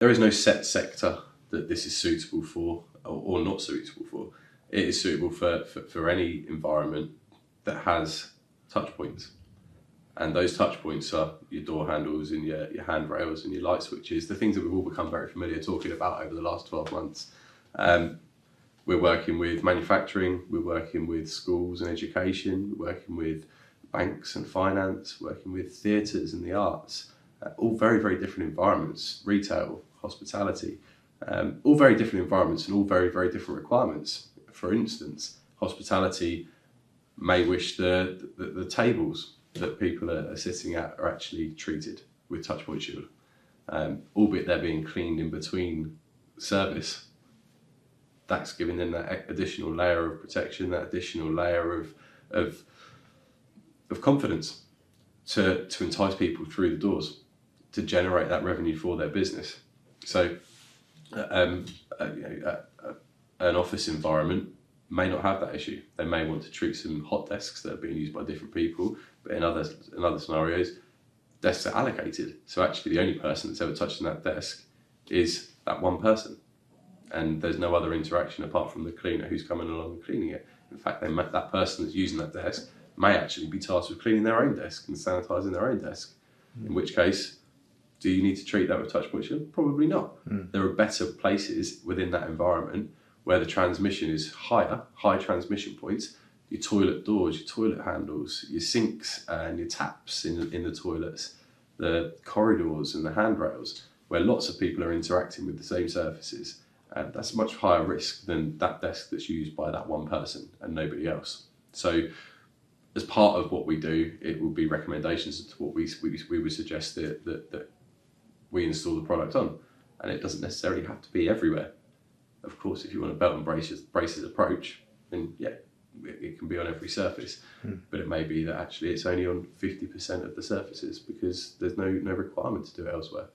there is no set sector that this is suitable for or not suitable for. It is suitable for any environment that has touch points. And those touch points are your door handles and your handrails and your light switches, the things that we've all become very familiar talking about over the last 12 months. We're working with manufacturing, we're working with schools and education, we're working with banks and finance, working with theatres and the arts, all very, very different environments, retail, hospitality, all very different environments and all very, very different requirements. For instance, hospitality may wish the tables that people are sitting at are actually treated with Touchpoint Shield, albeit they're being cleaned in between service. That's giving them that additional layer of protection, that additional layer of confidence to entice people through the doors, to generate that revenue for their business. So an office environment may not have that issue. They may want to treat some hot desks that are being used by different people, but in other scenarios, desks are allocated. So actually the only person that's ever touching that desk is that one person. And there's no other interaction apart from the cleaner who's coming along and cleaning it. In fact, that person that's using that desk may actually be tasked with cleaning their own desk and sanitising their own desk. In which case, do you need to treat that with Touchpoint Shield? Probably not. There are better places within that environment where the transmission is higher, high transmission points, your toilet doors, your toilet handles, your sinks and your taps in the toilets, the corridors and the handrails, where lots of people are interacting with the same surfaces. That's a much higher risk than that desk that's used by that one person and nobody else. So as part of what we do, it will be recommendations to what we would suggest that we install the product on. And it doesn't necessarily have to be everywhere. Of course, if you want a belt and braces approach, then yeah, it can be on every surface. But it may be that actually it's only on 50% of the surfaces because there's no requirement to do it elsewhere.